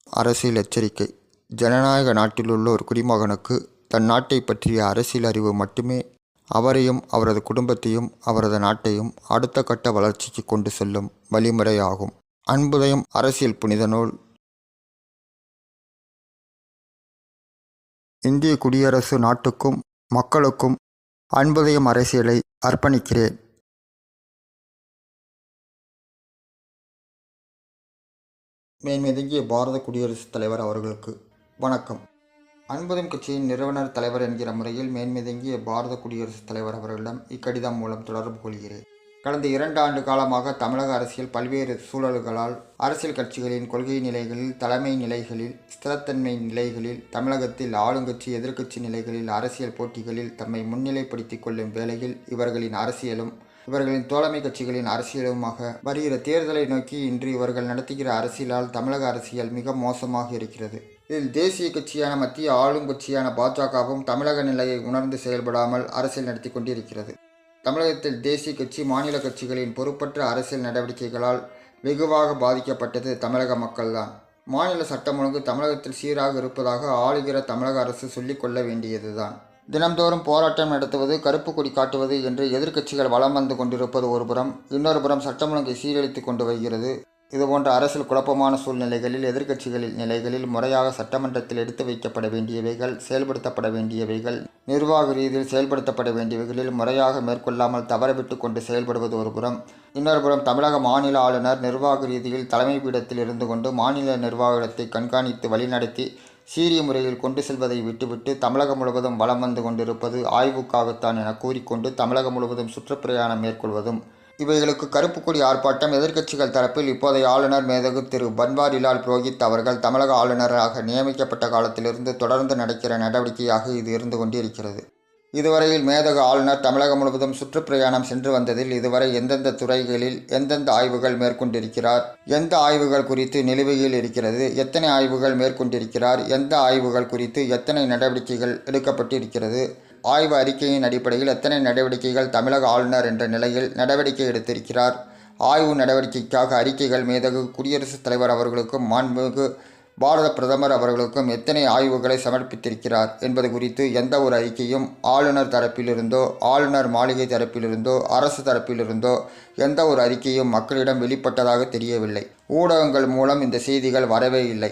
அரசியல் எச்சரிக்கை. ஜனநாயக நாட்டிலுள்ள ஒரு குடிமகனுக்கு தன் நாட்டை பற்றிய அரசியல் அறிவு மட்டுமே அவரையும் அவரது குடும்பத்தையும் அவரது நாட்டையும் அடுத்த கட்ட வளர்ச்சிக்கு கொண்டு செல்லும் வழிமுறையாகும். அன்புதயம் அரசியல் புனித நூல். இந்திய குடியரசு நாட்டுக்கும் மக்களுக்கும் அன்புதயம் அரசியலை அர்ப்பணிக்கிறேன். மேன்மேதங்கிய பாரத குடியரசுத் தலைவர் அவர்களுக்கு வணக்கம். அன்புதயம் கட்சியின் நிறுவனர் தலைவர் என்கிற முறையில் மேன்மேதங்கிய பாரத குடியரசுத் தலைவர் அவர்களிடம் இக்கடிதம் மூலம் தொடர்பு கொள்கிறேன். கடந்த 2 ஆண்டு காலமாக தமிழக அரசியல் பல்வேறு சூழல்களால் அரசியல் கட்சிகளின் கொள்கை நிலைகளில், தலைமை நிலைகளில், ஸ்திரத்தன்மை நிலைகளில், தமிழகத்தில் ஆளுங்கட்சி எதிர்க்கட்சி நிலைகளில், அரசியல் போட்டிகளில் தம்மை முன்னிலைப்படுத்திக் கொள்ளும் வேளையில் இவர்களின் அரசியலும் இவர்களின் தோழமை கட்சிகளின் அரசியலுமாக வருகிற தேர்தலை நோக்கி இன்று இவர்கள் நடத்துகிற அரசியலால் தமிழக அரசியல் மிக மோசமாக இருக்கிறது. இதில் தேசிய கட்சியான மத்திய ஆளும் கட்சியான பாஜகவும் தமிழக நிலையை உணர்ந்து செயல்படாமல் அரசியல் நடத்தி கொண்டிருக்கிறது. தமிழகத்தில் தேசிய கட்சி, மாநில கட்சிகளின் பொறுப்பற்ற அரசியல் நடவடிக்கைகளால் வெகுவாக பாதிக்கப்பட்டது தமிழக மக்கள்தான். மாநில சட்டம் ஒழுங்கு தமிழகத்தில் சீராக இருப்பதாக ஆளுகிற தமிழக அரசு சொல்லிக்கொள்ள வேண்டியதுதான். தினம்தோறும் போராட்டம் நடத்துவது, கருப்பு கொடி காட்டுவது என்று எதிர்க்கட்சிகள் வலம் வந்து கொண்டிருப்பது ஒருபுறம், இன்னொரு புறம் சட்டம் ஒழுங்கை சீரழித்து கொண்டு வருகிறது. இதுபோன்ற அரசியல் குழப்பமான சூழ்நிலைகளில் எதிர்க்கட்சிகளின் நிலைகளில் முறையாக சட்டமன்றத்தில் எடுத்து வைக்கப்பட வேண்டியவைகள், செயல்படுத்தப்பட வேண்டியவைகள், நிர்வாக ரீதியில் செயல்படுத்தப்பட வேண்டியவைகளில் முறையாக மேற்கொள்ளாமல் தவறவிட்டு கொண்டு செயல்படுவது ஒருபுறம், இன்னொரு புறம் தமிழக மாநில ஆளுநர் நிர்வாக ரீதியில் தலைமை பீடத்தில் இருந்து கொண்டு மாநில நிர்வாகத்தை கண்காணித்து வழிநடத்தி சீரிய முறையில் கொண்டு செல்வதை விட்டுவிட்டு தமிழகம் முழுவதும் வலம் வந்து கொண்டிருப்பது ஆய்வுக்காகத்தான் என கூறிக்கொண்டு தமிழகம் முழுவதும் சுற்றுப்பிரயாணம் மேற்கொள்வதும், இவைகளுக்கு கருப்பு கொடி ஆர்ப்பாட்டம் எதிர்க்கட்சிகள் தரப்பில் இப்போதைய ஆளுநர் மேதகு திரு பன்வாரிலால் புரோஹித் அவர்கள் தமிழக ஆளுநராக நியமிக்கப்பட்ட காலத்திலிருந்து தொடர்ந்து நடக்கிற நடவடிக்கையாக இது இருந்து கொண்டிருக்கிறது. இதுவரையில் மேதகு ஆளுநர் தமிழகம் முழுவதும் சுற்றுப்பிரயாணம் சென்று வந்ததில் இதுவரை எந்தெந்த துறைகளில் எந்தெந்த ஆய்வுகள் மேற்கொண்டிருக்கிறார், எந்த ஆய்வுகள் குறித்து நிலுவையில் இருக்கிறது, எத்தனை ஆய்வுகள் மேற்கொண்டிருக்கிறார், எந்த ஆய்வுகள் குறித்து எத்தனை நடவடிக்கைகள் எடுக்கப்பட்டிருக்கிறது, ஆய்வு அறிக்கையின் அடிப்படையில் எத்தனை நடவடிக்கைகள் தமிழக ஆளுநர் என்ற நிலையில் நடவடிக்கை எடுத்திருக்கிறார், ஆய்வு நடவடிக்கைக்காக அறிக்கைகள் மேதகு குடியரசுத் தலைவர் அவர்களுக்கும் மாண்புமிகு பாரத பிரதமர் அவர்களுக்கும் எத்தனை ஆய்வுகளை சமர்ப்பித்திருக்கிறார் என்பது குறித்து எந்த ஒரு அறிக்கையும் ஆளுநர் தரப்பிலிருந்தோ, ஆளுநர் மாளிகை தரப்பிலிருந்தோ, அரசு தரப்பிலிருந்தோ எந்த ஒரு அறிக்கையும் மக்களிடம் வெளிப்பட்டதாக தெரியவில்லை. ஊடகங்கள் மூலம் இந்த செய்திகள் வரவே இல்லை.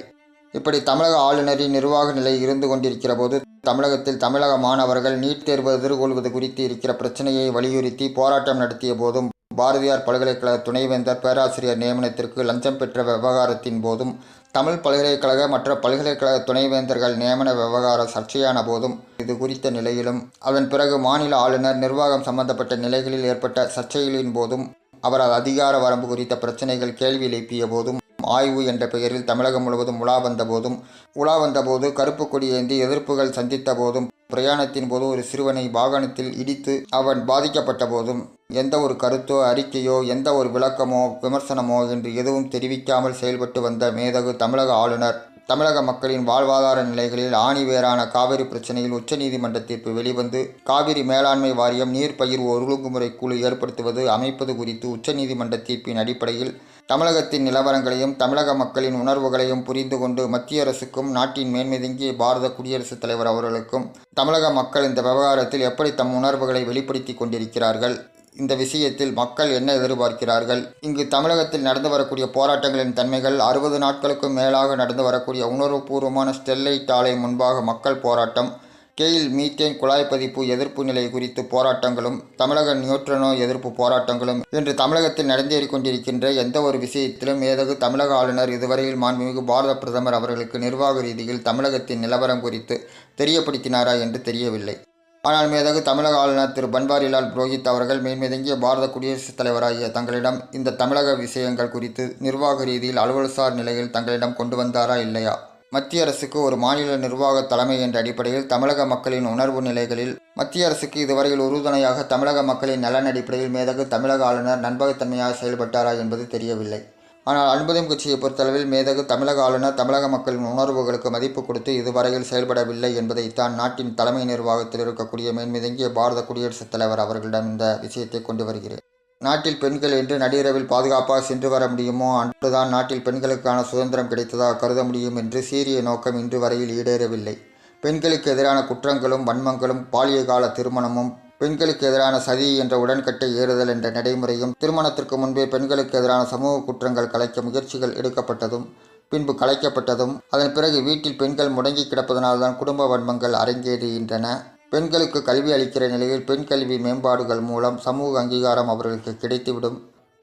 இப்படி தமிழக ஆளுநரின் நிர்வாக நிலை இருந்து கொண்டிருக்கிற போது தமிழகத்தில் தமிழக மாணவர்கள் நீட் தேர்வு எதிர்கொள்வது குறித்து இருக்கிற பிரச்சனையை வலியுறுத்தி போராட்டம் நடத்திய போதும், பாரதியார் பல்கலைக்கழக துணைவேந்தர் பேராசிரியர் நியமனத்திற்கு லஞ்சம் பெற்ற விவகாரத்தின் போதும், தமிழ் பல்கலைக்கழக மற்ற பல்கலைக்கழக துணைவேந்தர்கள் நியமன விவகாரம் சர்ச்சையான போதும், இது குறித்த நிலையிலும், அதன் பிறகு மாநில ஆளுநர் நிர்வாகம் சம்பந்தப்பட்ட நிலைகளில் ஏற்பட்ட சர்ச்சைகளின் போதும், அவரது அதிகார வரம்பு குறித்த பிரச்சனைகள் கேள்வி எழுப்பிய போதும், ஆய்வு என்ற பெயரில் தமிழகம் முழுவதும் உலா வந்தபோது கருப்பு கொடி ஏந்தி எதிர்ப்புகள் சந்தித்த போதும், பிரயாணத்தின் போது ஒரு சிறுவனை வாகனத்தில் இடித்து அவன் பாதிக்கப்பட்ட போதும் எந்த ஒரு கருத்தோ, அறிக்கையோ, எந்த ஒரு விளக்கமோ, விமர்சனமோ என்று எதுவும் தெரிவிக்காமல் செயல்பட்டு வந்த மேதகு தமிழக ஆளுநர் தமிழக மக்களின் வாழ்வாதார நிலைகளில் ஆணிவேரான காவிரி பிரச்சனையில் உச்சநீதிமன்ற தீர்ப்பு வெளிவந்து காவிரி மேலாண்மை வாரியம் நீர் பகிர்வு ஒழுங்குமுறை குழு ஏற்படுத்துவது அமைப்பது குறித்து உச்சநீதிமன்ற தீர்ப்பின் அடிப்படையில் தமிழகத்தின் நிலவரங்களையும் தமிழக மக்களின் உணர்வுகளையும் புரிந்து கொண்டு மத்திய அரசுக்கும் நாட்டின் மேன்மேதங்கிய பாரத குடியரசுத் தலைவர் அவர்களுக்கும் தமிழக மக்கள் இந்த விவகாரத்தில் எப்படி தம் உணர்வுகளை வெளிப்படுத்தி கொண்டிருக்கிறார்கள், இந்த விஷயத்தில் மக்கள் என்ன எதிர்பார்க்கிறார்கள், இங்கு தமிழகத்தில் நடந்து வரக்கூடிய போராட்டங்களின் தன்மைகள், 60 நாட்களுக்கும் மேலாக நடந்து வரக்கூடிய உணர்வுபூர்வமான ஸ்டெர்லைட் ஆலை முன்பாக மக்கள் போராட்டம், கெயில் மீத்தேன் குழாய் பதிப்பு எதிர்ப்பு நிலை குறித்து போராட்டங்களும், தமிழக நியூட்ரினோ எதிர்ப்பு போராட்டங்களும் என்று தமிழகத்தில் நடந்தேறிக் கொண்டிருக்கின்ற எந்த ஒரு விஷயத்திலும் மேதகு தமிழக ஆளுநர் இதுவரையில் மாண்புமிகு பாரத பிரதமர் அவர்களுக்கு நிர்வாக ரீதியில் தமிழகத்தின் நிலவரம் குறித்து தெரியப்படுத்தினாரா என்று தெரியவில்லை. ஆனால் மேதகு தமிழக ஆளுநர் திரு பன்வாரிலால் புரோஹித் அவர்கள் மேன்மேதங்கிய பாரத குடியரசுத் தலைவராகிய தங்களிடம் இந்த தமிழக விஷயங்கள் குறித்து நிர்வாக ரீதியில் அலுவல்சார் நிலையில் தங்களிடம் கொண்டு வந்தாரா இல்லையா? மத்திய அரசுக்கு ஒரு மாநில நிர்வாக தலைமை என்ற அடிப்படையில் தமிழக மக்களின் உணர்வு நிலைகளில் மத்திய அரசுக்கு இதுவரையில் உறுதுணையாக தமிழக மக்களின் நலன் அடிப்படையில் மேதகு தமிழக ஆளுநர் நம்பகத்தன்மையாக செயல்பட்டாரா என்பது தெரியவில்லை. ஆனால் அன்புதயம் கட்சியை பொறுத்தளவில் மேதகு தமிழக ஆளுநர் தமிழக மக்களின் உணர்வுகளுக்கு மதிப்பு கொடுத்து இதுவரையில் செயல்படவில்லை என்பதைத்தான் நாட்டின் தலைமை நிர்வாகத்தில் இருக்கக்கூடிய மேன்மேதங்கிய பாரத குடியரசுத் தலைவர் அவர்களிடம் இந்த விஷயத்தை கொண்டு வருகிறேன். நாட்டில் பெண்கள் என்று நள்ளிரவில் பாதுகாப்பாக சென்று வர முடியுமோ அன்றுதான் நாட்டில் பெண்களுக்கான சுதந்திரம் கிடைத்ததாக கருத முடியும் என்று சீரிய நோக்கம் இன்று வரையில் ஈடேறவில்லை. பெண்களுக்கு எதிரான குற்றங்களும் வன்மங்களும் பாலிய கால திருமணமும் பெண்களுக்கு எதிரான சதி என்ற உடன்கட்டை ஏறுதல் என்ற நடைமுறையும் திருமணத்திற்கு முன்பே பெண்களுக்கு எதிரான சமூக குற்றங்கள் கலைக்க முயற்சிகள் எடுக்கப்பட்டதும் பின்பு கலைக்கப்பட்டதும் அதன் பிறகு வீட்டில் பெண்கள் முடங்கி கிடப்பதனால்தான் குடும்ப வன்மங்கள் அரங்கேறுகின்றன. பெண்களுக்கு கல்வி அளிக்கிற நிலையில் பெண் கல்வி மேம்பாடுகள் மூலம் சமூக அங்கீகாரம் அவர்களுக்கு கிடைத்துவிடும்.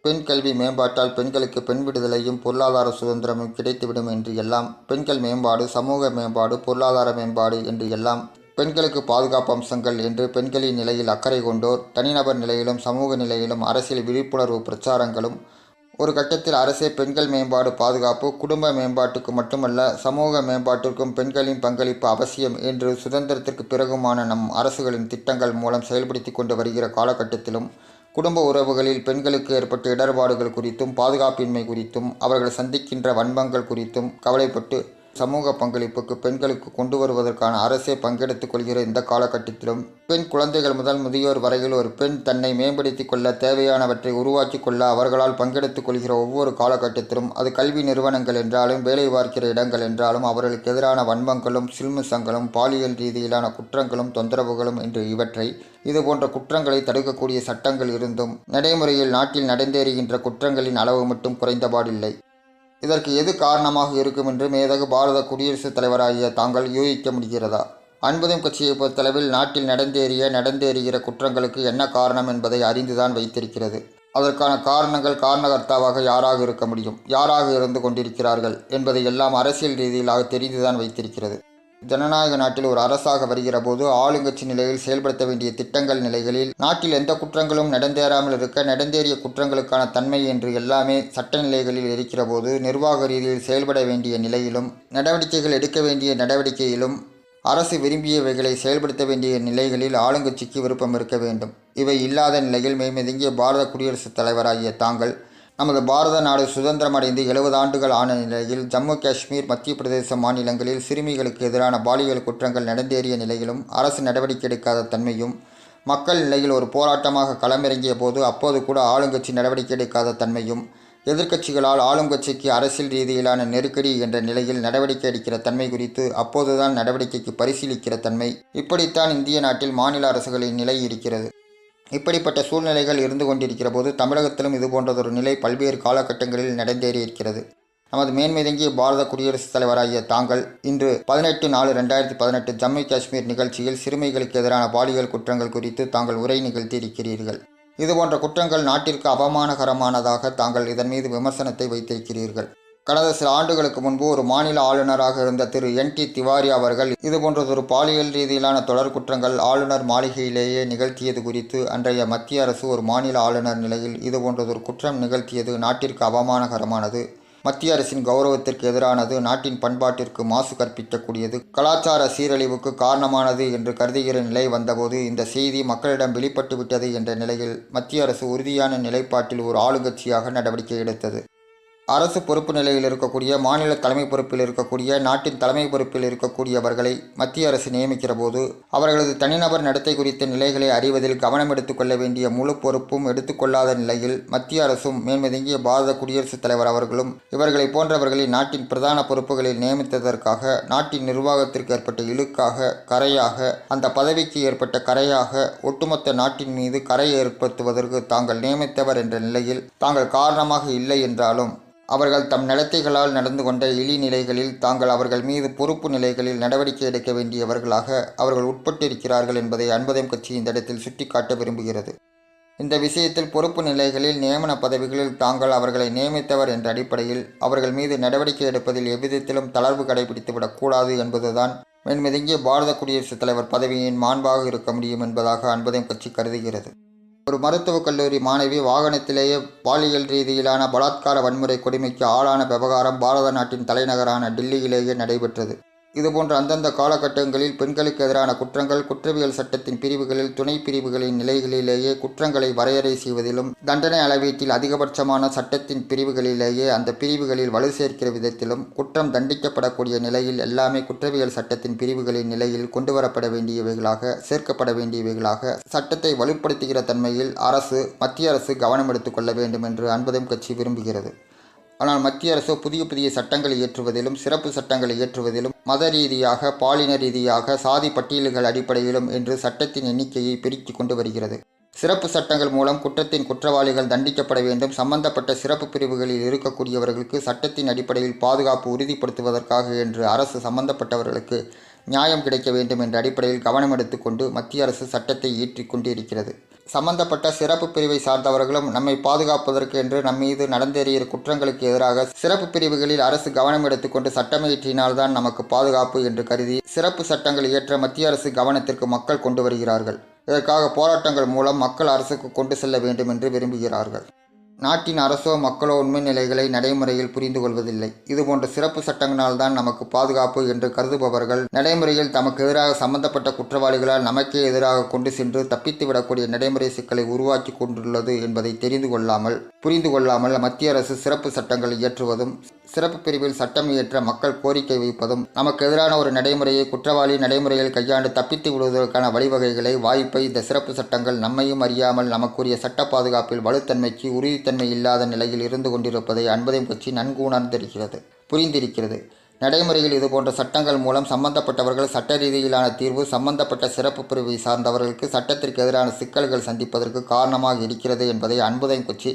பெண் கல்வி மேம்பாட்டால் பெண்களுக்கு பெண் விடுதலையும் பொருளாதார சுதந்திரமும் கிடைத்துவிடும் என்று எல்லாம் பெண்கள் மேம்பாடு, சமூக மேம்பாடு, பொருளாதார மேம்பாடு என்று எல்லாம் பெண்களுக்கு பாதுகாப்பு அம்சங்கள் என்று பெண்களின் நிலையில் அக்கறை கொண்டோர் தனிநபர் நிலையிலும் சமூக நிலையிலும் அரசியல் விழிப்புணர்வு பிரச்சாரங்களும் ஒரு கட்டத்தில் அரசே பெண்கள் மேம்பாடு, பாதுகாப்பு, குடும்ப மேம்பாட்டுக்கு மட்டுமல்ல சமூக மேம்பாட்டிற்கும் பெண்களின் பங்களிப்பு அவசியம் என்று சுதந்திரத்திற்கு பிறகுமான நம் அரசுகளின் திட்டங்கள் மூலம் செயல்படுத்தி கொண்டு வருகிற காலகட்டத்திலும் குடும்ப உறவுகளில் பெண்களுக்கு ஏற்பட்ட இடர்பாடுகள் குறித்தும் பாதுகாப்பின்மை குறித்தும் அவர்கள் சந்திக்கின்ற வன்மங்கள் குறித்தும் கவலைப்பட்டு சமூக பங்களிப்புக்கு பெண்களுக்கு கொண்டு வருவதற்கான அரசே பங்கெடுத்துக் கொள்கிற இந்த காலகட்டத்திலும் பெண் குழந்தைகள் முதல் முதியோர் வரையில் ஒரு பெண் தன்னை மேம்படுத்திக் கொள்ள தேவையானவற்றை உருவாக்கி கொள்ள அவர்களால் பங்கெடுத்துக் கொள்கிற ஒவ்வொரு காலகட்டத்திலும் அது கல்வி நிறுவனங்கள் என்றாலும் வேலை பார்க்கிற இடங்கள் என்றாலும் அவர்களுக்கு எதிரான வன்மங்களும் சில்மிசங்களும் பாலியல் ரீதியிலான குற்றங்களும் தொந்தரவுகளும் என்று இவற்றை இதுபோன்ற குற்றங்களை தடுக்கக்கூடிய சட்டங்கள் இருந்தும் நடைமுறையில் நாட்டில் நடந்தேறுகின்ற குற்றங்களின் அளவு மட்டும் குறைந்தபாடில்லை. இதற்கு எது காரணமாக இருக்கும் என்று மேதகு பாரத குடியரசுத் தலைவராகிய தாங்கள் யூகிக்க முடிகிறதா? அன்புதம் கட்சியை பொறுத்தளவில் நாட்டில் நடந்தேறுகிற குற்றங்களுக்கு என்ன காரணம் என்பதை அறிந்துதான் வைத்திருக்கிறது. அதற்கான காரணங்கள் காரணகர்த்தாவாக யாராக இருக்க முடியும், யாராக இருந்து கொண்டிருக்கிறார்கள் என்பதை எல்லாம் அரசியல் ரீதியிலாக தெரிந்துதான் வைத்திருக்கிறது. ஜனநாயக நாட்டில் ஒரு அரசாக வருகிற போது ஆளுங்கட்சி நிலையில் செயல்படுத்த வேண்டிய திட்டங்கள் நிலைகளில் நாட்டில் எந்த குற்றங்களும் நடந்தேறாமல் இருக்க நடந்தேறிய குற்றங்களுக்கான தன்மை என்று எல்லாமே சட்ட நிலைகளில் இருக்கிற போது நிர்வாக ரீதியில் செயல்பட வேண்டிய நிலையிலும் நடவடிக்கைகள் எடுக்க வேண்டிய நடவடிக்கையிலும் அரசு விரும்பியவைகளை செயல்படுத்த வேண்டிய நிலைகளில் ஆளுங்கட்சிக்கு விருப்பம் இருக்க வேண்டும். இவை இல்லாத நிலையில் மேம்படுத்திய பாரத குடியரசுத் தலைவராகிய தாங்கள் நமது பாரத நாடு சுதந்திரமடைந்து 70 ஆண்டுகள் ஆன நிலையில் ஜம்மு காஷ்மீர், மத்திய பிரதேச மாநிலங்களில் சிறுமிகளுக்கு எதிரான பாலியல் குற்றங்கள் நடந்தேறிய நிலையிலும் அரசு நடவடிக்கை எடுக்காத தன்மையும், மக்கள் நிலையில் ஒரு போராட்டமாக களமிறங்கிய போது அப்போது கூட ஆளுங்கட்சி நடவடிக்கை எடுக்காத தன்மையும், எதிர்க்கட்சிகளால் ஆளுங்கட்சிக்கு அரசியல் ரீதியிலான நெருக்கடி என்ற நிலையில் நடவடிக்கை எடுக்கிற தன்மை குறித்து அப்போதுதான் நடவடிக்கைக்கு பரிசீலிக்கிற தன்மை, இப்படித்தான் இந்திய நாட்டில் மாநில அரசுகளின் நிலை இருக்கிறது. இப்படிப்பட்ட சூழ்நிலைகள் இருந்து கொண்டிருக்கிற போது தமிழகத்திலும் இதுபோன்றதொரு நிலை பல்வேறு காலகட்டங்களில் நடந்தேறியிருக்கிறது. நமது மேன்மைதங்கிய பாரத குடியரசுத் தலைவராகிய தாங்கள் இன்று 18/4/2018 ஜம்மு காஷ்மீர் நிகழ்ச்சியில் சிறுமிகளுக்கு எதிரான பாலியல் குற்றங்கள் குறித்து தாங்கள் உரை நிகழ்த்தியிருக்கிறீர்கள். இதுபோன்ற குற்றங்கள் நாட்டிற்கு அவமானகரமானதாக தாங்கள் இதன் மீது விமர்சனத்தை வைத்திருக்கிறீர்கள். கடந்த சில ஆண்டுகளுக்கு முன்பு ஒரு மாநில ஆளுநராக இருந்த திரு N.T. திவாரி அவர்கள் இதுபோன்றதொரு பாலியல் ரீதியிலான தொடர் குற்றங்கள் ஆளுநர் மாளிகையிலேயே நிகழ்த்தியது குறித்து அன்றைய மத்திய அரசு ஒரு மாநில ஆளுநர் நிலையில் இதுபோன்றதொரு குற்றம் நிகழ்த்தியது நாட்டிற்கு அவமானகரமானது, மத்திய அரசின் கௌரவத்திற்கு எதிரானது, நாட்டின் பண்பாட்டிற்கு மாசு கற்பிக்கக்கூடியது, கலாச்சார சீரழிவுக்கு காரணமானது என்று கருதுகிற நிலை வந்தபோது இந்த செய்தி மக்களிடம் வெளிப்பட்டுவிட்டது என்ற நிலையில் மத்திய அரசு உறுதியான நிலைப்பாட்டில் ஒரு ஆளுங்கட்சியாக நடவடிக்கை எடுத்தது. அரசு பொறுப்பு நிலையில் இருக்கக்கூடிய, மாநில தலைமை பொறுப்பில் இருக்கக்கூடிய, நாட்டின் தலைமை பொறுப்பில் இருக்கக்கூடியவர்களை மத்திய அரசு நியமிக்கிற போது அவர்களது தனிநபர் நடத்தை குறித்த நிலைகளை அறிவதில் கவனம் எடுத்துக்கொள்ள வேண்டிய முழு பொறுப்பும் எடுத்துக்கொள்ளாத நிலையில் மத்திய அரசும் மேன்மதங்கிய பாரத குடியரசுத் தலைவர் அவர்களும் இவர்களை போன்றவர்களை நாட்டின் பிரதான பொறுப்புகளில் நியமித்ததற்காக நாட்டின் நிர்வாகத்திற்கு ஏற்பட்ட இழுக்காக, கரையாக, அந்த பதவிக்கு ஏற்பட்ட கரையாக ஒட்டுமொத்த நாட்டின் மீது கரை ஏற்படுத்துவதற்கு தாங்கள் நியமித்தவர் என்ற நிலையில் தாங்கள் காரணமாக இல்லை என்றாலும் அவர்கள் தம் நடத்தைகளால் நடந்து கொண்ட இழிநிலைகளில் தாங்கள் அவர்கள் மீது பொறுப்பு நிலைகளில் நடவடிக்கை எடுக்க வேண்டியவர்களாக அவர்கள் உட்பட்டிருக்கிறார்கள் என்பதை அன்புதம் கட்சி இந்த இடத்தில் சுட்டிக்காட்ட விரும்புகிறது. இந்த விஷயத்தில் பொறுப்பு நிலைகளில் நியமன பதவிகளில் தாங்கள் அவர்களை நியமித்தவர் என்ற அடிப்படையில் அவர்கள் மீது நடவடிக்கை எடுப்பதில் எவ்விதத்திலும் தளர்வு கடைபிடித்துவிடக்கூடாது என்பதுதான் மேன்மதங்கிய பாரத குடியரசுத் தலைவர் பதவியின் மாண்பாக இருக்க முடியும் என்பதாக அன்புதம் கட்சி கருதுகிறது. ஒரு மருத்துவக் கல்லூரி மாணவி வாகனத்திலேயே பாலியல் ரீதியிலான பலாத்கார வன்முறை கொடுமைக்கு ஆளான விவகாரம் பாரத நாட்டின் தலைநகரான டில்லியிலேயே நடைபெற்றது. இதுபோன்ற அந்தந்த காலகட்டங்களில் பெண்களுக்கு எதிரான குற்றங்கள் குற்றவியல் சட்டத்தின் பிரிவுகளில் துணை பிரிவுகளின் நிலைகளிலேயே குற்றங்களை வரையறை செய்வதிலும் தண்டனை அளவீட்டில் அதிகபட்சமான சட்டத்தின் பிரிவுகளிலேயே அந்த பிரிவுகளில் வலு சேர்க்கிற விதத்திலும் குற்றம் தண்டிக்கப்படக்கூடிய நிலையில் எல்லாமே குற்றவியல் சட்டத்தின் பிரிவுகளின் நிலையில் கொண்டுவரப்பட வேண்டியவைகளாக சேர்க்கப்பட வேண்டியவைகளாக சட்டத்தை வலுப்படுத்துகிற தன்மையில் மத்திய அரசு கவனம் எடுத்துக்கொள்ள வேண்டும் என்று அன்பதம் கட்சி விரும்புகிறது. ஆனால் மத்திய அரசு புதிய புதிய சட்டங்களை இயற்றுவதிலும் சிறப்பு சட்டங்களை இயற்றுவதிலும் மத ரீதியாக பாலின ரீதியாக சாதி பட்டியல்கள் அடிப்படையிலும் என்று சட்டத்தின் எண்ணிக்கையை பெருக்கிக் கொண்டு வருகிறது. சிறப்பு சட்டங்கள் மூலம் குற்றத்தின் குற்றவாளிகள் தண்டிக்கப்பட வேண்டும். சம்பந்தப்பட்ட சிறப்பு பிரிவுகளில் இருக்கக்கூடியவர்களுக்கு சட்டத்தின் அடிப்படையில் பாதுகாப்பு உறுதிப்படுத்துவதற்காக என்று அரசு சம்பந்தப்பட்டவர்களுக்கு நியாயம் கிடைக்க வேண்டும் என்ற அடிப்படையில் கவனம் எடுத்துக்கொண்டு மத்திய அரசு சட்டத்தை இயற்றிக் கொண்டிருக்கிறது. சம்பந்தப்பட்ட சிறப்பு பிரிவை சார்ந்தவர்களும் நம்மை பாதுகாப்பதற்கு என்று நம்மீது நடந்தேறிய குற்றங்களுக்கு எதிராக சிறப்பு பிரிவுகளில் அரசு கவனம் எடுத்துக்கொண்டு சட்டம் இயற்றினால்தான் நமக்கு பாதுகாப்பு என்று கருதி சிறப்பு சட்டங்கள் இயற்ற மத்திய அரசு கவனத்திற்கு மக்கள் கொண்டு வருகிறார்கள். இதற்காக போராட்டங்கள் மூலம் மக்கள் அரசுக்கு கொண்டு செல்ல வேண்டும் என்று விரும்புகிறார்கள். நாட்டின் அரசோ மக்களோ உண்மை நிலைகளை நடைமுறையில் புரிந்து கொள்வதில்லை. இதுபோன்ற சிறப்பு சட்டங்களால் தான் நமக்கு பாதுகாப்பு என்று கருதுபவர்கள் நடைமுறையில் தமக்கு எதிராக சம்பந்தப்பட்ட குற்றவாளிகளால் நமக்கே எதிராக கொண்டு சென்று தப்பித்துவிடக்கூடிய நடைமுறை சிக்கலை உருவாக்கி கொண்டுள்ளது என்பதை புரிந்து கொள்ளாமல் மத்திய அரசு சிறப்பு சட்டங்களை இயற்றுவதும் சிறப்பு பிரிவில் சட்டம் இயற்ற மக்கள் கோரிக்கை வைப்பதும் நமக்கு எதிரான ஒரு நடைமுறையை குற்றவாளி நடைமுறையில் கையாண்டு தப்பித்து விடுவதற்கான வழிவகைகளை வாய்ப்பை இந்த சிறப்பு சட்டங்கள் நம்மையும் அறியாமல் நமக்குரிய சட்ட பாதுகாப்பில் வலுத்தன்மைக்கு உறுதித்தன்மை இல்லாத நிலையில் இருந்து கொண்டிருப்பதை அன்பதம் கட்சி நன்கு புரிந்திருக்கிறது. நடைமுறையில் இதுபோன்ற சட்டங்கள் மூலம் சம்பந்தப்பட்டவர்கள் சட்ட ரீதியிலான தீர்வு சம்பந்தப்பட்ட சிறப்பு பிரிவை சார்ந்தவர்களுக்கு சட்டத்திற்கு எதிரான சிக்கல்கள் சந்திப்பதற்கு காரணமாக இருக்கிறது என்பதை அன்பதம் கட்சி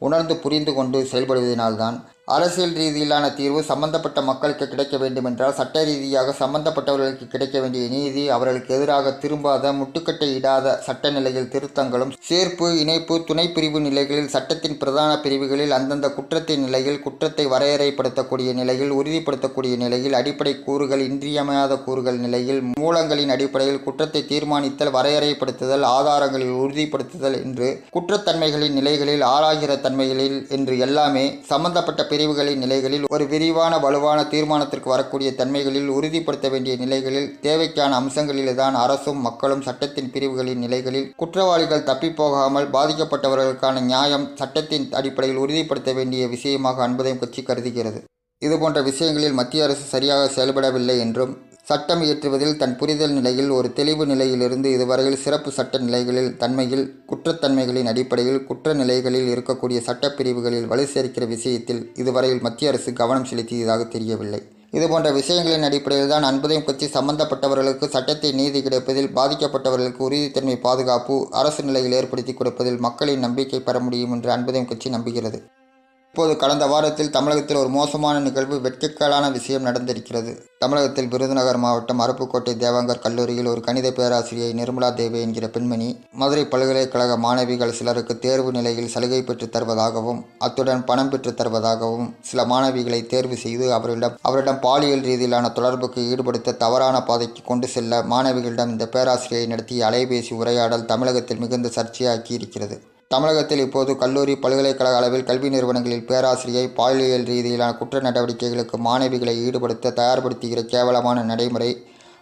உணர்ந்து புரிந்து கொண்டு செயல்படுவதனால்தான் அரசியல் ரீதியிலான தீர்வு சம்பந்தப்பட்ட மக்களுக்கு கிடைக்க வேண்டுமென்றால் சட்ட ரீதியாக சம்பந்தப்பட்டவர்களுக்கு கிடைக்க வேண்டிய நீதி அவர்களுக்கு எதிராக திரும்பாத முட்டுக்கட்டை இடாத சட்ட நிலையில் திருத்தங்களும் சேர்ப்பு இணைப்பு துணை பிரிவு நிலைகளில் சட்டத்தின் பிரதான பிரிவுகளில் அந்தந்த குற்றத்தின் நிலையில் குற்றத்தை வரையறைப்படுத்தக்கூடிய நிலையில் உறுதிப்படுத்தக்கூடிய நிலையில் அடிப்படை கூறுகள் இன்றியமையாத கூறுகள் நிலையில் மூலங்களின் அடிப்படையில் குற்றத்தை தீர்மானித்தல் வரையறைப்படுத்துதல் ஆதாரங்களில் உறுதிப்படுத்துதல் என்று குற்றத்தன்மைகளின் நிலைகளில் ஆராய்கிற தன்மைகளில் என்று எல்லாமே சம்பந்தப்பட்ட பிரிவுகளின் நிலைகளில் ஒரு விரிவான வலுவான தீர்மானத்திற்கு வரக்கூடிய தன்மைகளில் உறுதிப்படுத்த வேண்டிய நிலைகளில் தேவைக்கான அம்சங்களில்தான் அரசும் மக்களும் சட்டத்தின் பிரிவுகளின் நிலைகளில் குற்றவாளிகள் தப்பிப்போகாமல் பாதிக்கப்பட்டவர்களுக்கான நியாயம் சட்டத்தின் அடிப்படையில் உறுதிப்படுத்த வேண்டிய விஷயமாக அன்பதம் கட்சி கருதுகிறது. இதுபோன்ற விஷயங்களில் மத்திய அரசு சரியாக செயல்படவில்லை என்றும் சட்டம் இயற்றுவதில் தன் புரிதல் நிலையில் ஒரு தெளிவு நிலையிலிருந்து இதுவரையில் சிறப்பு சட்ட நிலைகளில் தன்மையில் குற்றத்தன்மைகளின் அடிப்படையில் குற்ற நிலைகளில் இருக்கக்கூடிய சட்டப்பிரிவுகளில் வலு சேர்க்கிற விஷயத்தில் இதுவரையில் மத்திய அரசு கவனம் செலுத்தியதாக தெரியவில்லை. இதுபோன்ற விஷயங்களின் அடிப்படையில் தான் அன்பதம் கட்சி சம்பந்தப்பட்டவர்களுக்கு சட்டத்தை நீதி கிடைப்பதில் பாதிக்கப்பட்டவர்களுக்கு உறுதித்தன்மை பாதுகாப்பு அரசு நிலையில் ஏற்படுத்தி கொடுப்பதில் மக்களின் நம்பிக்கை பெற முடியும் என்று அன்பதம் கட்சி நம்புகிறது. இப்போது கடந்த வாரத்தில் தமிழகத்தில் ஒரு மோசமான நிகழ்வு வெட்கக்கேடான விஷயம் நடந்திருக்கிறது. தமிழகத்தில் விருதுநகர் மாவட்டம் அருப்புக்கோட்டை தேவாங்கர் கல்லூரியில் ஒரு கணித பேராசிரியை நிர்மலா தேவி என்கிற பெண்மணி மதுரை பல்கலைக்கழக மாணவிகள் சிலருக்கு தேர்வு நிலையில் சலுகை பெற்றுத் தருவதாகவும் அத்துடன் பணம் பெற்றுத் தருவதாகவும் சில மாணவிகளை தேர்வு செய்து அவரிடம் பாலியல் ரீதியிலான தொடர்புக்கு ஈடுபடுத்த தவறான பாதைக்கு கொண்டு செல்ல மாணவிகளிடம் இந்த பேராசிரியை நடத்திய அலைபேசி உரையாடல் தமிழகத்தில் மிகுந்த சர்ச்சையாக்கி இருக்கிறது. தமிழகத்தில் இப்போது கல்லூரி பல்கலைக்கழக அளவில் கல்வி நிறுவனங்களில் பேராசிரியை பாலியல் ரீதியிலான குற்ற நடவடிக்கைகளுக்கு மாணவிகளை ஈடுபடுத்த தயார்படுத்துகிற கேவலமான நடைமுறை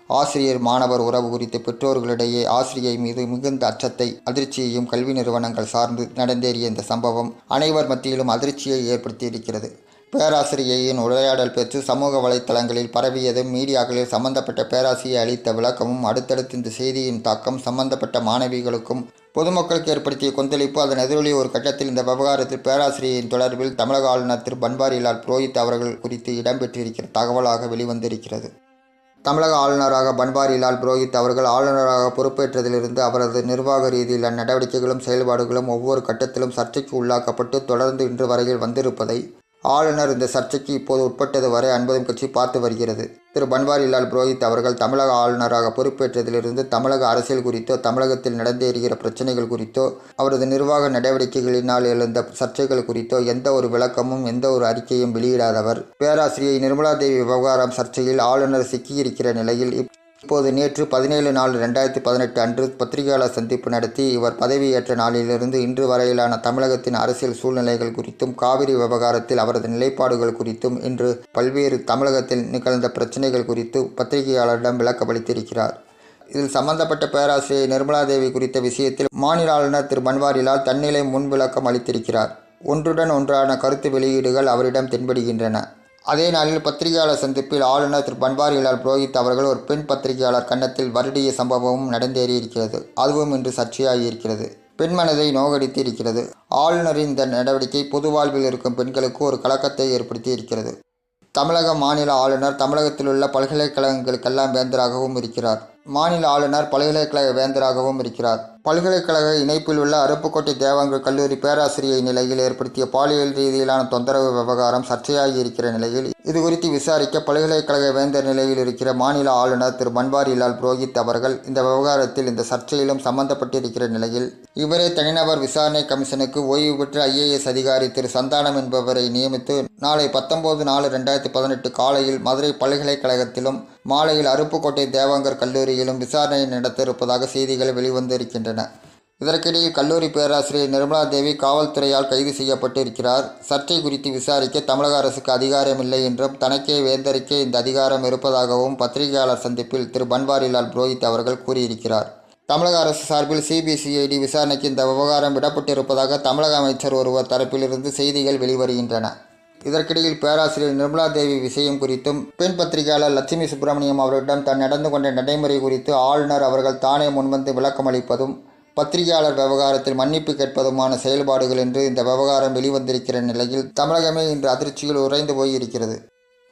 ஆசிரியர் மாணவர் உறவு குறித்து பெற்றோர்களிடையே ஆசிரியை மீது மிகுந்த அச்சத்தை அதிர்ச்சியையும் கல்வி நிறுவனங்கள் சார்ந்து நடந்தேறிய இந்த சம்பவம் அனைவர் மத்தியிலும் அதிர்ச்சியை ஏற்படுத்தியிருக்கிறது. பேராசிரியையின் உரையாடல் பெற்று சமூக வலைத்தளங்களில் பரவியதும் மீடியாக்களில் சம்பந்தப்பட்ட பேராசிரியை அளித்த விளக்கமும் அடுத்தடுத்து இந்த செய்தியின் தாக்கம் சம்பந்தப்பட்ட மாணவிகளுக்கும் பொதுமக்களுக்கு ஏற்படுத்திய கொந்தளிப்பு அதன் எதிரொலி ஒரு கட்டத்தில் இந்த விவகாரத்தில் பேராசிரியரின் தொடர்பில் தமிழக ஆளுநர் திரு பன்வாரிலால் புரோஹித் அவர்கள் குறித்து இடம்பெற்றிருக்கிற தகவலாக வெளிவந்திருக்கிறது. தமிழக ஆளுநராக பன்வாரிலால் புரோஹித் அவர்கள் ஆளுநராக பொறுப்பேற்றதிலிருந்து அவரது நிர்வாக ரீதியிலான நடவடிக்கைகளும் செயல்பாடுகளும் ஒவ்வொரு கட்டத்திலும் சர்ச்சைக்கு உள்ளாக்கப்பட்டு தொடர்ந்து இன்று வரையில் வந்திருப்பதை ஆளுநர் இந்த சர்ச்சைக்கு இப்போது உட்பட்டது வரை அன்பதம் கட்சி பார்த்து வருகிறது. திரு பன்வாரிலால் புரோஹித் அவர்கள் தமிழக ஆளுநராக பொறுப்பேற்றதிலிருந்து தமிழக அரசியல் குறித்தோ தமிழகத்தில் நடந்தேறுகிற பிரச்சனைகள் குறித்தோ அவரது நிர்வாக நடவடிக்கைகளினால் எழுந்த சர்ச்சைகள் குறித்தோ எந்த ஒரு விளக்கமும் எந்த ஒரு அறிக்கையும் வெளியிடாதவர். பேராசிரியை நிர்மலா தேவி விவகாரம் சர்ச்சையில் ஆளுநர் சிக்கியிருக்கிற நிலையில் இப்போது நேற்று 17/4/2018 அன்று பத்திரிகையாளர் சந்திப்பு நடத்தி இவர் பதவியேற்ற நாளிலிருந்து இன்று வரையிலான தமிழகத்தின் அரசியல் சூழ்நிலைகள் குறித்தும் காவிரி விவகாரத்தில் அவரது நிலைப்பாடுகள் குறித்தும் இன்று பல்வேறு தமிழகத்தில் நிகழ்ந்த பிரச்சனைகள் குறித்து பத்திரிகையாளரிடம் விளக்கமளித்திருக்கிறார். இதில் சம்பந்தப்பட்ட பேராசிரியை நிர்மலாதேவி குறித்த விஷயத்தில் மாநில ஆளுநர் திரு பன்வாரிலால் தன்னிலை முன் விளக்கம் அளித்திருக்கிறார். ஒன்றுடன் ஒன்றான கருத்து வெளியீடுகள் அவரிடம் தென்படுகின்றன. அதே நாளில் பத்திரிகையாளர் சந்திப்பில் ஆளுநர் திரு பன்வாரிலால் புரோஹித் அவர்கள் ஒரு பெண் பத்திரிகையாளர் கன்னத்தில் வருடிய சம்பவமும் நடந்தேறியிருக்கிறது. அதுவும் இன்று சர்ச்சையாகியிருக்கிறது. பெண் மனதை நோகடித்து இருக்கிறது. ஆளுநரின் இந்த நடவடிக்கை பொது வாழ்வில் இருக்கும் பெண்களுக்கு ஒரு கலக்கத்தை ஏற்படுத்தி இருக்கிறது. தமிழக மாநில ஆளுநர் தமிழகத்தில் உள்ள பல்கலைக்கழகங்களுக்கெல்லாம் வேந்தராகவும் இருக்கிறார். மாநில ஆளுநர் பல்கலைக்கழக வேந்தராகவும் இருக்கிறார். பல்கலைக்கழக இணைப்பில் உள்ள அருப்புக்கோட்டை தேவாங்கர் கல்லூரி பேராசிரியை நிலையில் ஏற்படுத்திய பாலியல் ரீதியிலான தொந்தரவு விவகாரம் சர்ச்சையாகி இருக்கிற நிலையில் இதுகுறித்து விசாரிக்க பல்கலைக்கழக வேந்தர் நிலையில் இருக்கிற மாநில ஆளுநர் திரு பன்வாரிலால் புரோஹித் அவர்கள் இந்த விவகாரத்தில் இந்த சர்ச்சையிலும் சம்பந்தப்பட்டிருக்கிற நிலையில் இவரே தனிநபர் விசாரணை கமிஷனுக்கு ஓய்வு பெற்ற IAS அதிகாரி திரு சந்தானம் என்பவரை நியமித்து நாளை 19/4/2018 காலையில் மதுரை பல்கலைக்கழகத்திலும் மாலையில் அருப்புக்கோட்டை தேவாங்கர் கல்லூரியிலும் விசாரணை நடத்த இருப்பதாக செய்திகள் வெளிவந்திருக்கின்றன. இதற்கிடையில் கல்லூரி பேராசிரியர் நிர்மலாதேவி காவல்துறையால் கைது செய்யப்பட்டு இருக்கிறார். சர்ச்சை குறித்து விசாரிக்க தமிழக அரசுக்கு அதிகாரமில்லை என்றும் தனக்கே வேந்தருக்கே இந்த அதிகாரம் இருப்பதாகவும் பத்திரிகையாளர் சந்திப்பில் திரு பன்வாரிலால் புரோஹித் அவர்கள் கூறியிருக்கிறார். தமிழக அரசு சார்பில் CBCID விசாரணைக்கு இந்த விவகாரம் விடப்பட்டிருப்பதாக தமிழக அமைச்சர் ஒருவர் தரப்பிலிருந்து செய்திகள் வெளிவருகின்றன. இதற்கிடையில் பேராசிரியர் நிர்மலாதேவி விஷயம் குறித்தும் பெண் பத்திரிகையாளர் லட்சுமி சுப்பிரமணியம் அவர்களிடம் தான் நடந்து கொண்ட நடைமுறை குறித்து ஆளுநர் அவர்கள் தானே முன்வந்து விளக்கமளிப்பதும் பத்திரிகையாளர் விவகாரத்தில் மன்னிப்பு கேட்பதுமான செயல்பாடுகள் என்று இந்த விவகாரம் வெளிவந்திருக்கிற நிலையில் தமிழகமே இன்று அதிர்ச்சியில் உறைந்து போயிருக்கிறது.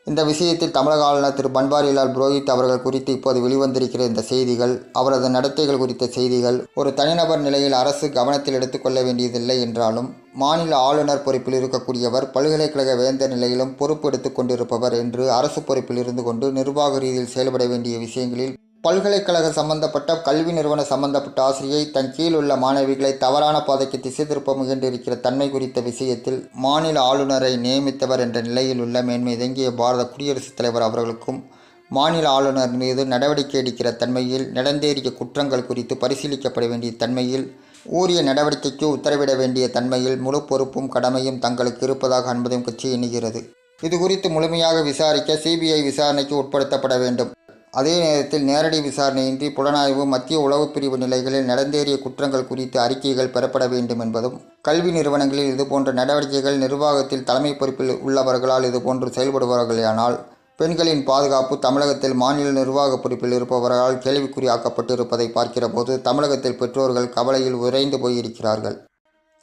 இந்த விஷயத்தில் தமிழக ஆளுநர் திரு பன்வாரிலால் புரோஹித் அவர்கள் குறித்து இப்போது வெளிவந்திருக்கிற இந்த செய்திகள், அவரது நடத்தைகள் குறித்த செய்திகள் ஒரு தனிநபர் நிலையில் அரசு கவனத்தில் எடுத்துக்கொள்ள வேண்டியதில்லை என்றாலும் மாநில ஆளுநர் பொறுப்பில் இருக்கக்கூடியவர் பல்கலைக்கழக வேந்தர் நிலையிலும் பொறுப்பு எடுத்துக் கொண்டிருப்பவர் என்று அரசு பொறுப்பில் இருந்து கொண்டு நிர்வாக ரீதியில் செயல்பட வேண்டிய விஷயங்களில் பல்கலைக்கழக சம்பந்தப்பட்ட கல்வி நிறுவன சம்பந்தப்பட்ட ஆசிரியை தன் கீழ் உள்ள மாணவிகளை தவறான பாதைக்கு திசை திருப்ப முயன்றிருக்கிற தன்மை குறித்த விஷயத்தில் மாநில ஆளுநரை நியமித்தவர் என்ற நிலையில் உள்ள மேன்மை தங்கிய பாரத குடியரசுத் தலைவர் அவர்களுக்கும் மாநில ஆளுநர் மீது நடவடிக்கை எடுக்கிற தன்மையில் நடந்தேறிய குற்றங்கள் குறித்து பரிசீலிக்கப்பட வேண்டிய தன்மையில் உரிய நடவடிக்கைக்கு உத்தரவிட வேண்டிய தன்மையில் முழு பொறுப்பும் கடமையும் தங்களுக்கு இருப்பதாக அன்பதும் கட்சி எண்ணுகிறது. இது குறித்து முழுமையாக விசாரிக்க CBI விசாரணைக்கு உட்படுத்தப்பட வேண்டும். அதே நேரத்தில் நேரடி விசாரணையின்றி புலனாய்வு மத்திய உளவுப் பிரிவு நிலைகளில் நடந்தேறிய குற்றங்கள் குறித்து அறிக்கைகள் பெறப்பட வேண்டும் என்பதும், கல்வி நிறுவனங்களில் இதுபோன்ற நடவடிக்கைகள் நிர்வாகத்தில் தலைமை பொறுப்பில் உள்ளவர்களால் இதுபோன்று செயல்படுபவர்களானால் பெண்களின் பாதுகாப்பு தமிழகத்தில் மாநில நிர்வாக பொறுப்பில் இருப்பவர்களால் கேள்விக்குறியாக்கப்பட்டு இருப்பதை பார்க்கிற போது தமிழகத்தில் பெற்றோர்கள் கவலையில் உறைந்து போயிருக்கிறார்கள்.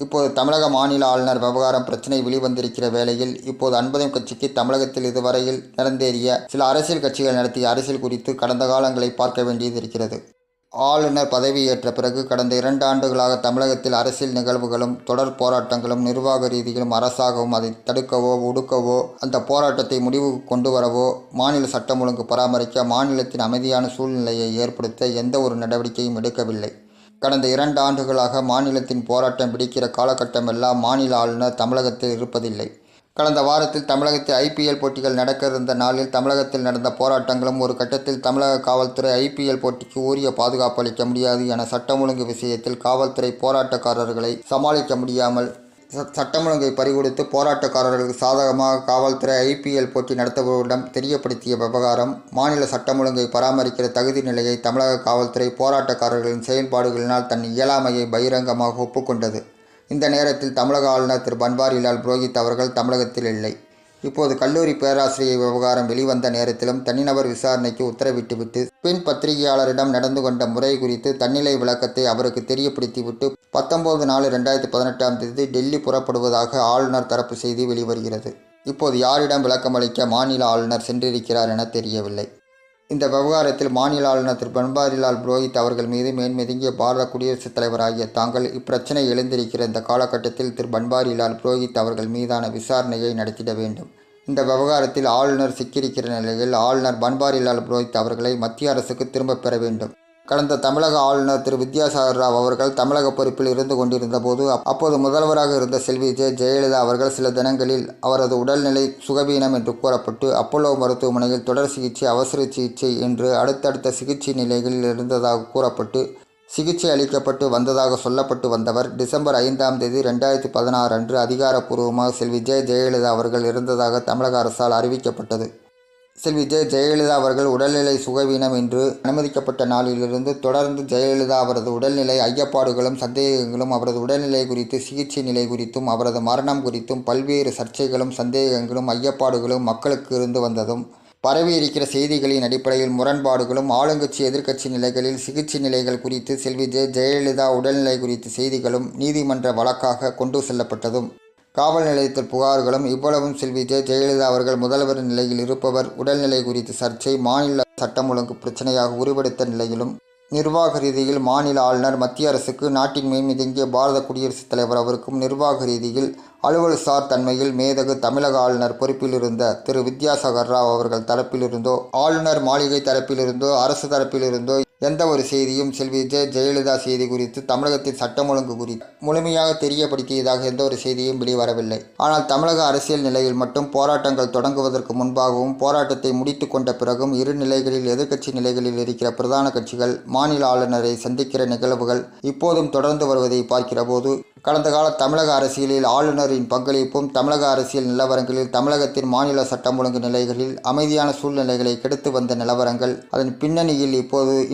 இப்போது தமிழக மாநில ஆளுநர் விவகாரம் பிரச்சனை வெளிவந்திருக்கிற வேளையில் இப்போது அன்பதும் கட்சிக்கு தமிழகத்தில் இதுவரையில் நடந்தேறிய சில அரசியல் கட்சிகள் நடத்திய அரசியல் குறித்து கடந்த காலங்களை பார்க்க வேண்டியது இருக்கிறது. ஆளுநர் பதவியேற்ற பிறகு கடந்த 2 ஆண்டுகளாக தமிழகத்தில் அரசியல் நிகழ்வுகளும் தொடர் போராட்டங்களும் நிர்வாக ரீதியிலும் அரசாகவும் அதை தடுக்கவோ ஒடுக்கவோ அந்த போராட்டத்தை முடிவுக்கு கொண்டு வரவோ மாநில சட்டம் ஒழுங்கு பராமரிக்க மாநிலத்தின் அமைதியான சூழ்நிலையை ஏற்படுத்த எந்த ஒரு நடவடிக்கையும் எடுக்கவில்லை. கடந்த 2 ஆண்டுகளாக மாநிலத்தின் போராட்டம் பிடிக்கிற காலகட்டமெல்லாம் மாநில ஆளுநர் தமிழகத்தில் இருப்பதில்லை. கடந்த வாரத்தில் தமிழகத்தில் IPL போட்டிகள் நடக்க இருந்த நாளில் தமிழகத்தில் நடந்த போராட்டங்களும் ஒரு கட்டத்தில் தமிழக காவல்துறை IPL போட்டிக்கு உரிய பாதுகாப்பு அளிக்க முடியாது என சட்டம் ஒழுங்கு விஷயத்தில் காவல்துறை போராட்டக்காரர்களை சமாளிக்க முடியாமல் சட்டம் ஒழுங்கை பறிகொடுத்து போராட்டக்காரர்களுக்கு சாதகமாக காவல்துறை IPL போட்டி நடத்துபவரிடம் தெரியப்படுத்திய விவகாரம் மாநில சட்டம் ஒழுங்கை பராமரிக்கிற தகுதி நிலையை தமிழக காவல்துறை போராட்டக்காரர்களின் செயல்பாடுகளினால் தன் இயலாமையை பகிரங்கமாக ஒப்புக்கொண்டது. இந்த நேரத்தில் தமிழக ஆளுநர் திரு பன்வாரிலால் புரோஹித் அவர்கள் தமிழகத்தில் இல்லை. இப்போது கல்லூரி பேராசிரியை விவகாரம் வெளிவந்த நேரத்திலும் தனிநபர் விசாரணைக்கு உத்தரவிட்டுவிட்டு பெண் பத்திரிகையாளரிடம் நடந்து கொண்ட முறை குறித்து தன்னிலை விளக்கத்தை அவருக்கு தெரியப்படுத்திவிட்டு 19/4/2018 டெல்லி புறப்படுவதாக ஆளுநர் தரப்பு செய்தி வெளிவருகிறது. இப்போது யாரிடம் விளக்கமளிக்க மாநில ஆளுநர் சென்றிருக்கிறார் என தெரியவில்லை. இந்த விவகாரத்தில் மாநில ஆளுநர் திரு பன்வாரிலால் புரோஹித் அவர்கள் மீது மேன்மேதங்கிய பாரத குடியரசுத் தலைவர் ஆகிய தாங்கள் இப்பிரச்சனை எழுந்திருக்கிற இந்த காலகட்டத்தில் திரு பன்வாரிலால் புரோஹித் அவர்கள் மீதான விசாரணையை நடத்திட வேண்டும். இந்த விவகாரத்தில் ஆளுநர் சிக்கியிருக்கிற நிலையில் ஆளுநர் பன்வாரிலால் புரோஹித் அவர்களை மத்திய அரசுக்கு திரும்பப் பெற வேண்டும். கடந்த தமிழக ஆளுநர் திரு வித்யாசாகர் ராவ் அவர்கள் தமிழக பொறுப்பில் இருந்து கொண்டிருந்த போது அப்போது முதல்வராக இருந்த செல்வி ஜெயலலிதா அவர்கள் சில தினங்களில் அவரது உடல்நிலை சுகவீனம் என்று கூறப்பட்டு அப்போலோ மருத்துவமனையில் தொடர் சிகிச்சை, அவசர சிகிச்சை என்று அடுத்தடுத்த சிகிச்சை நிலைகளில் இருந்ததாக கூறப்பட்டு சிகிச்சை அளிக்கப்பட்டு வந்ததாக சொல்லப்பட்டு வந்தவர் டிசம்பர் 5ஆம் தேதி 2016 அன்று அதிகாரப்பூர்வமாக செல்வி ஜெயலலிதா அவர்கள் இருந்ததாக தமிழக அரசால் அறிவிக்கப்பட்டது. செல்வி ஜெயலலிதா அவர்கள் உடல்நிலை சுகவீனம் என்று அனுமதிக்கப்பட்ட நாளிலிருந்து தொடர்ந்து ஜெயலலிதா அவரது உடல்நிலை ஐயப்பாடுகளும் சந்தேகங்களும், அவரது உடல்நிலை குறித்து, சிகிச்சை நிலை குறித்தும், அவரது மரணம் குறித்தும் பல்வேறு சர்ச்சைகளும் சந்தேகங்களும் ஐயப்பாடுகளும் மக்களுக்கு இருந்து வந்ததும், பரவி இருக்கிற செய்திகளின் அடிப்படையில் முரண்பாடுகளும், ஆளுங்கட்சி எதிர்க்கட்சி நிலைகளில் சிகிச்சை நிலைகள் குறித்து செல்வி ஜெயலலிதா உடல்நிலை குறித்த செய்திகளும் நீதிமன்ற வழக்காக கொண்டு செல்லப்பட்டதும், காவல் நிலையத்தில் புகார்களும், இவ்வளவும் செல்வி ஜெயலலிதா அவர்கள் முதல்வர் நிலையில் இருப்பவர் உடல்நிலை குறித்து சர்ச்சை, மாநில சட்டம் ஒழுங்கு பிரச்சனையாக உருவெடுத்த நிலையிலும், நிர்வாக ரீதியில் மாநில ஆளுநர் மத்திய அரசுக்கு நாட்டின் மேன்மிதங்கிய பாரத குடியரசுத் தலைவர் அவருக்கும், நிர்வாக ரீதியில் அலுவல் சார் தன்மையில் மேதகு தமிழக ஆளுநர் பொறுப்பில் இருந்த திரு வித்யாசாகர் ராவ் அவர்கள் தரப்பிலிருந்தோ, ஆளுநர் மாளிகை தரப்பிலிருந்தோ, அரசு தரப்பிலிருந்தோ எந்த ஒரு செய்தியும் செல்வி ஜெயலலிதா செய்தி குறித்து, தமிழகத்தின் சட்டம் ஒழுங்கு குறித்து முழுமையாக தெரியப்படுத்தியதாக எந்த ஒரு செய்தியும் வெளிவரவில்லை. ஆனால் தமிழக அரசியல் நிலையில் மட்டும் போராட்டங்கள் தொடங்குவதற்கு முன்பாகவும் போராட்டத்தை முடித்து கொண்ட பிறகும் இரு நிலைகளில் எதிர்க்கட்சி நிலைகளில் இருக்கிற பிரதான கட்சிகள் மாநில ஆளுநரை சந்திக்கிற நிகழ்வுகள் இப்போதும் தொடர்ந்து வருவதை பார்க்கிற போது, கடந்த கால தமிழக அரசியலில் ஆளுநரின் பங்களிப்பும், தமிழக அரசியல் நிலவரங்களில் தமிழகத்தின் மாநில சட்டம் ஒழுங்கு நிலைகளில் அமைதியான சூழ்நிலைகளை கெடுத்து வந்த நிலவரங்கள், அதன் பின்னணியில்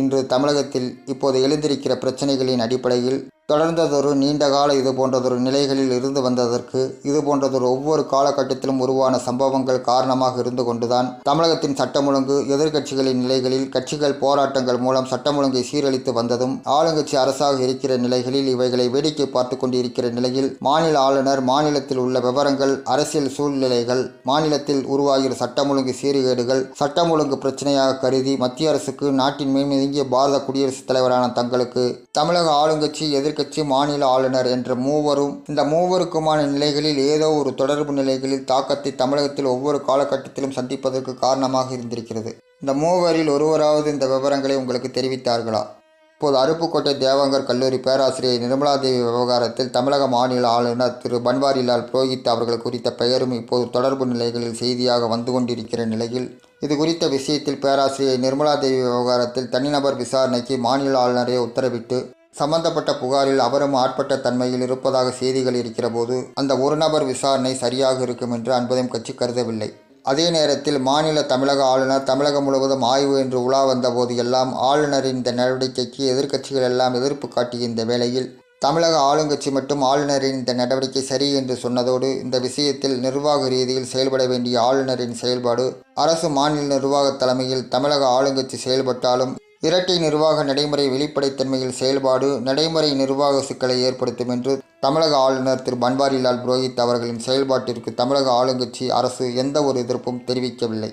இன்று தமிழகத்தில் இப்போது எழுந்திருக்கிற பிரச்சனைகளின் அடிப்படையில் தொடர்ந்ததொரு நீண்டகால இது போன்றதொரு நிலைகளில் இருந்து வந்ததற்கு இது போன்றதொரு ஒவ்வொரு காலகட்டத்திலும் உருவான சம்பவங்கள் காரணமாக இருந்து கொண்டுதான் தமிழகத்தின் சட்டம் ஒழுங்கு எதிர்க்கட்சிகளின் நிலைகளில் கட்சிகள் போராட்டங்கள் மூலம் சட்டம் ஒழுங்கை சீரழித்து வந்ததும், ஆளுங்கட்சி அரசாக இருக்கிற நிலைகளில் இவைகளை வேடிக்கை பார்த்து கொண்டிருக்கிற நிலையில் மாநில ஆளுநர், மாநிலத்தில் உள்ள விவரங்கள், அரசியல் சூழ்நிலைகள், மாநிலத்தில் உருவாகிற சட்டம் ஒழுங்கு சீர்கேடுகள் சட்டம் ஒழுங்கு பிரச்சனையாக கருதி மத்திய அரசுக்கு நாட்டின் மேன்மிதங்கிய பாரத குடியரசுத் தலைவரான தங்களுக்கு தமிழக ஆளுங்கட்சி, எதிர்க்கட்சி, மாநில ஆளுநர் என்ற இந்த மூவருக்குமான நிலைகளில் ஏதோ ஒரு தொடர்பு நிலைகளில் தாக்கத்தை தமிழகத்தில் ஒவ்வொரு காலகட்டத்திலும் சந்திப்பதற்கு காரணமாக இருந்திருக்கிறது. இந்த மூவரில் ஒருவராவது இந்த விவரங்களை உங்களுக்கு தெரிவித்தார்களா? இப்போது அருப்புக்கோட்டை தேவாங்கர் கல்லூரி பேராசிரியை நிர்மலா தேவி விவகாரத்தில் தமிழக மாநில ஆளுநர் திரு பன்வாரிலால் புரோஹித் அவர்கள் குறித்த பெயரும் இப்போது தொடர்பு நிலைகளில் செய்தியாக வந்து கொண்டிருக்கிற நிலையில், இது குறித்த விஷயத்தில் பேராசிரியை நிர்மலா தேவி விவகாரத்தில் தனிநபர் விசாரணைக்கு மாநில ஆளுநரை உத்தரவிட்டு சம்பந்தப்பட்ட புகாரில் அவரும் ஆட்பட்ட தன்மையில் இருப்பதாக செய்திகள் இருக்கிற போது, அந்த ஒரு நபர் விசாரணை சரியாக இருக்கும் என்று அன்புதம் கட்சி கருதவில்லை. அதே நேரத்தில் மாநில தமிழக ஆளுநர் தமிழகம் முழுவதும் ஆய்வு என்று உலா வந்த போது எல்லாம் ஆளுநரின் இந்த நடவடிக்கைக்கு எதிர்க்கட்சிகள் எல்லாம் எதிர்ப்பு காட்டிய இந்த வேளையில் தமிழக ஆளுங்கட்சி மட்டும் ஆளுநரின் இந்த நடவடிக்கை சரி என்று சொன்னதோடு, இந்த விஷயத்தில் நிர்வாக ரீதியில் செயல்பட வேண்டிய ஆளுநரின் செயல்பாடு அரசு மாநில நிர்வாக தலைமையில் தமிழக ஆளுங்கட்சி செயல்பட்டாலும் இரட்டை நிர்வாக நடைமுறை வெளிப்படைத்தன்மையில் செயல்பாடு நடைமுறை நிர்வாக சிக்கலை ஏற்படுத்தும் என்று தமிழக ஆளுநர் திரு பன்வாரிலால் புரோஹித் அவர்களின் செயல்பாட்டிற்கு தமிழக ஆளுங்கட்சி அரசு எந்த ஒரு எதிர்ப்பும் தெரிவிக்கவில்லை.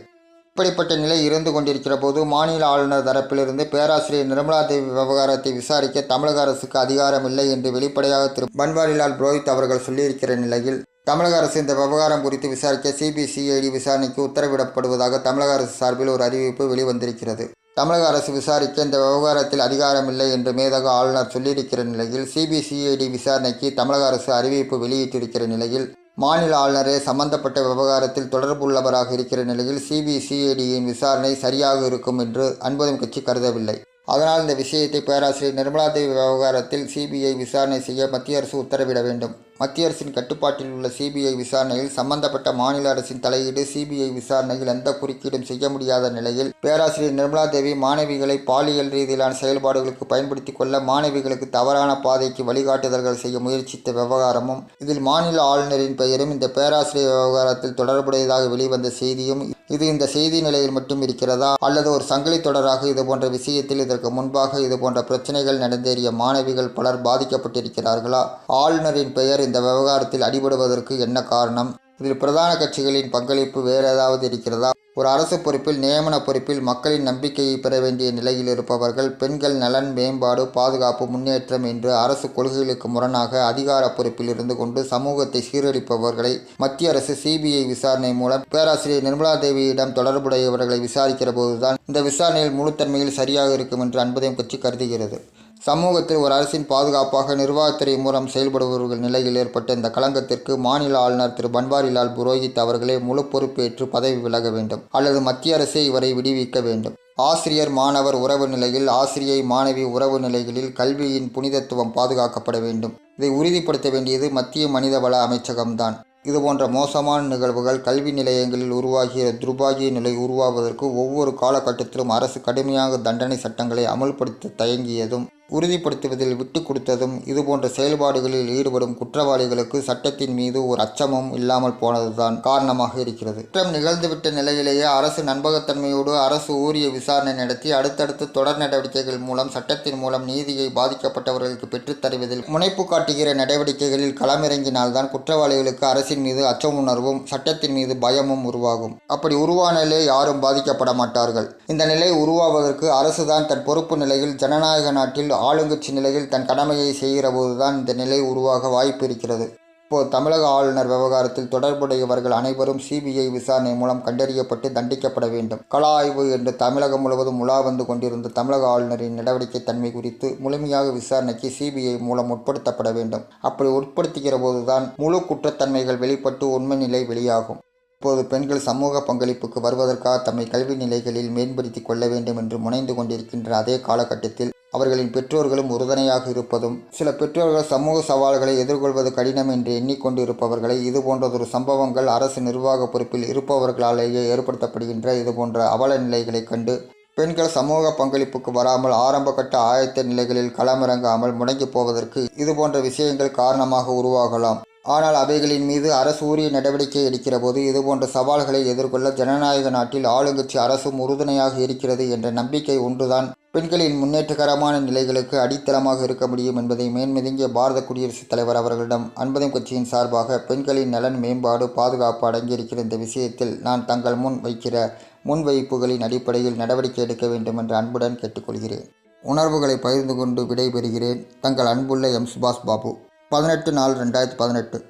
இப்படிப்பட்ட நிலை இருந்து கொண்டிருக்கிற போது மாநில ஆளுநர் தரப்பிலிருந்து பேராசிரியர் நிர்மலா தேவி விவகாரத்தை விசாரிக்க தமிழக அரசுக்கு அதிகாரம் இல்லை என்று வெளிப்படையாக திரு பன்வாரிலால் புரோஹித் அவர்கள் சொல்லியிருக்கிற நிலையில், தமிழக அரசு இந்த விவகாரம் குறித்து விசாரிக்க சிபிசிஐடி விசாரணைக்கு உத்தரவிடப்படுவதாக தமிழக அரசு சார்பில் ஒரு அறிவிப்பு வெளிவந்திருக்கிறது. தமிழக அரசு விசாரிக்க இந்த விவகாரத்தில் அதிகாரம் இல்லை என்று மேதகு ஆளுநர் சொல்லியிருக்கிற நிலையில், சிபிசிஐடி விசாரணைக்கு தமிழக அரசு அறிவிப்பு வெளியிட்டிருக்கிற நிலையில், மாநில ஆளுநரே சம்பந்தப்பட்ட விவகாரத்தில் தொடர்புள்ளவராக இருக்கிற நிலையில் சிபிசிஐடியின் விசாரணை சரியாக இருக்கும் என்று அன்புதம் கட்சி கருதவில்லை. அதனால் இந்த விஷயத்தை பேராசிரியர் நிர்மலா தேவி விவகாரத்தில் சிபிஐ விசாரணை செய்ய மத்திய அரசு உத்தரவிட வேண்டும். மத்திய அரசின் கட்டுப்பாட்டில் உள்ள சிபிஐ விசாரணையில் சம்பந்தப்பட்ட மாநில அரசின் தலையீடு, சிபிஐ விசாரணையில் எந்த குறுக்கீடும் செய்ய முடியாத நிலையில் பேராசிரியர் நிர்மலா தேவி மாணவிகளை பாலியல் ரீதியிலான செயல்பாடுகளுக்கு பயன்படுத்தி கொள்ள மாணவிகளுக்கு தவறான பாதைக்கு வழிகாட்டுதல்கள் செய்ய முயற்சித்த விவகாரமும், இதில் மாநில ஆளுநரின் பெயரும் இந்த பேராசிரியர் விவகாரத்தில் தொடர்புடையதாக வெளிவந்த செய்தியும், இது இந்த செய்தி நிலையில் மட்டும் இருக்கிறதா அல்லது ஒரு சங்கிலி தொடராக இதுபோன்ற விஷயத்தில் இதற்கு முன்பாக இதுபோன்ற பிரச்சனைகள் நடந்தேறிய மாணவிகள் பலர் பாதிக்கப்பட்டிருக்கிறார்களா? ஆளுநரின் பெயர் இந்த விவகாரத்தில் அடிபடுவதற்கு என்ன காரணம்? இதில் பிரதான கட்சிகளின் பங்களிப்பு வேறு ஏதாவது இருக்கிறதா? ஒரு அரசு பொறுப்பில், நியமன பொறுப்பில் மக்களின் நம்பிக்கையை பெற வேண்டிய நிலையில் இருப்பவர்கள் பெண்கள் நலன், மேம்பாடு, பாதுகாப்பு, முன்னேற்றம் என்று அரசு கொள்கைகளுக்கு முரணாக அதிகார பொறுப்பில் இருந்து கொண்டு சமூகத்தை சீரழிப்பவர்களை மத்திய அரசு சிபிஐ விசாரணை மூலம் பேராசிரியர் நிர்மலா தேவியிடம் தொடர்புடையவர்களை விசாரிக்கிற போதுதான் இந்த விசாரணையில் முழுத்தன்மையில் சரியாக இருக்கும் என்று அன்புதயம் கட்சி கருதுகிறது. சமூகத்தில் ஒரு அரசின் பாதுகாப்பாக நிர்வாகத்துறை மூலம் செயல்படுபவர்கள் நிலையில் ஏற்பட்ட இந்த களங்கத்திற்கு மாநில ஆளுநர் திரு பன்வாரிலால் புரோஹித் அவர்களே முழு பொறுப்பேற்று பதவி விலக வேண்டும் அல்லது மத்திய அரசே இவரை விடுவிக்க வேண்டும். ஆசிரியர் மாணவர் உறவு நிலையில், ஆசிரியை மாணவி உறவு நிலைகளில் கல்வியின் புனிதத்துவம் பாதுகாக்கப்பட வேண்டும். இதை உறுதிப்படுத்த வேண்டியது மத்திய மனிதவள அமைச்சகம்தான். இதுபோன்ற மோசமான நிகழ்வுகள் கல்வி நிலையங்களில் உருவாகிய துர்பாகிய நிலை உருவாவதற்கு ஒவ்வொரு காலகட்டத்திலும் அரசு கடுமையாக தண்டனை சட்டங்களை அமல்படுத்த தயங்கியதும் உறுதிப்படுத்துவதில் விட்டு கொடுத்ததும் இதுபோன்ற செயல்பாடுகளில் ஈடுபடும் குற்றவாளிகளுக்கு சட்டத்தின் மீது ஒரு அச்சமும் இல்லாமல் போனதுதான் காரணமாக இருக்கிறது. குற்றம் நிகழ்ந்துவிட்ட நிலையிலேயே அரசு நம்பகத்தன்மையோடு அரசு ஊரிய விசாரணை நடத்தி அடுத்தடுத்து தொடர் நடவடிக்கைகள் மூலம் சட்டத்தின் மூலம் நீதியை பாதிக்கப்பட்டவர்களுக்கு பெற்றுத்தருவதில் முனைப்பு காட்டுகிற நடவடிக்கைகளில் களமிறங்கினால்தான் குற்றவாளிகளுக்கு அரசின் மீது அச்சமுணர்வும் சட்டத்தின் மீது பயமும் உருவாகும். அப்படி உருவானாலே யாரும் பாதிக்கப்பட மாட்டார்கள். இந்த நிலை உருவாவதற்கு அரசுதான் தன் பொறுப்பு நிலையில் ஜனநாயக நாட்டில் ஆளுங்கட்சி நிலையில் தன் கடமையை செய்கிற போதுதான் இந்த நிலை உருவாக வாய்ப்பு இருக்கிறது. இப்போது தமிழக ஆளுநர் விவகாரத்தில் தொடர்புடையவர்கள் அனைவரும் சிபிஐ விசாரணை மூலம் கண்டறியப்பட்டு தண்டிக்கப்பட வேண்டும். கள ஆய்வு என்று தமிழகம் முழுவதும் உலா வந்து கொண்டிருந்த தமிழக ஆளுநரின் நடவடிக்கை தன்மை குறித்து முழுமையாக விசாரணைக்கு சிபிஐ மூலம் உட்படுத்தப்பட வேண்டும். அப்படி உட்படுத்துகிற போதுதான் முழு குற்றத்தன்மைகள் வெளிப்பட்டு உண்மை நிலை வெளியாகும். இப்போது பெண்கள் சமூக பங்களிப்புக்கு வருவதற்காக தம்மை கல்வி நிலைகளில் மேம்படுத்தி கொள்ள வேண்டும் என்று முனைந்து கொண்டிருக்கின்ற அதே காலகட்டத்தில் அவர்களின் பெற்றோர்களும் உறுதுணையாக இருப்பதும், சில பெற்றோர்கள் சமூக சவால்களை எதிர்கொள்வது கடினம் என்று எண்ணிக்கொண்டு இருப்பவர்களை இதுபோன்றதொரு சம்பவங்கள் அரசு நிர்வாக பொறுப்பில் இருப்பவர்களாலேயே ஏற்படுத்தப்படுகின்ற இதுபோன்ற அவல நிலைகளை கண்டு பெண்கள் சமூக பங்களிப்புக்கு வராமல் ஆரம்பகட்ட ஆயத்த நிலைகளில் களமிறங்காமல் முடங்கி போவதற்கு இதுபோன்ற விஷயங்கள் காரணமாக உருவாகலாம். ஆனால் அவைகளின் மீது அரசு உரிய நடவடிக்கை எடுக்கிற போது இதுபோன்ற சவால்களை எதிர்கொள்ள ஜனநாயக நாட்டில் ஆளுங்கட்சி அரசும் உறுதுணையாக இருக்கிறது என்ற நம்பிக்கை ஒன்றுதான் பெண்களின் முன்னேற்றகரமான நிலைகளுக்கு அடித்தளமாக இருக்க முடியும் என்பதை மேன்மிதங்கிய பாரத குடியரசுத் தலைவர் அவர்களிடம் அன்புதயம் கட்சியின் சார்பாக பெண்களின் நலன், மேம்பாடு, பாதுகாப்பு அடங்கியிருக்கிற இந்த விஷயத்தில் நான் தங்கள் முன் வைக்கிற முன்வைப்புகளின் அடிப்படையில் நடவடிக்கை எடுக்க வேண்டும் என்று அன்புடன் கேட்டுக்கொள்கிறேன். உணர்வுகளை பகிர்ந்து கொண்டு விடைபெறுகிறேன். தங்கள் அன்புள்ள எம். சுபாஷ் பாபு. 18/4/2018.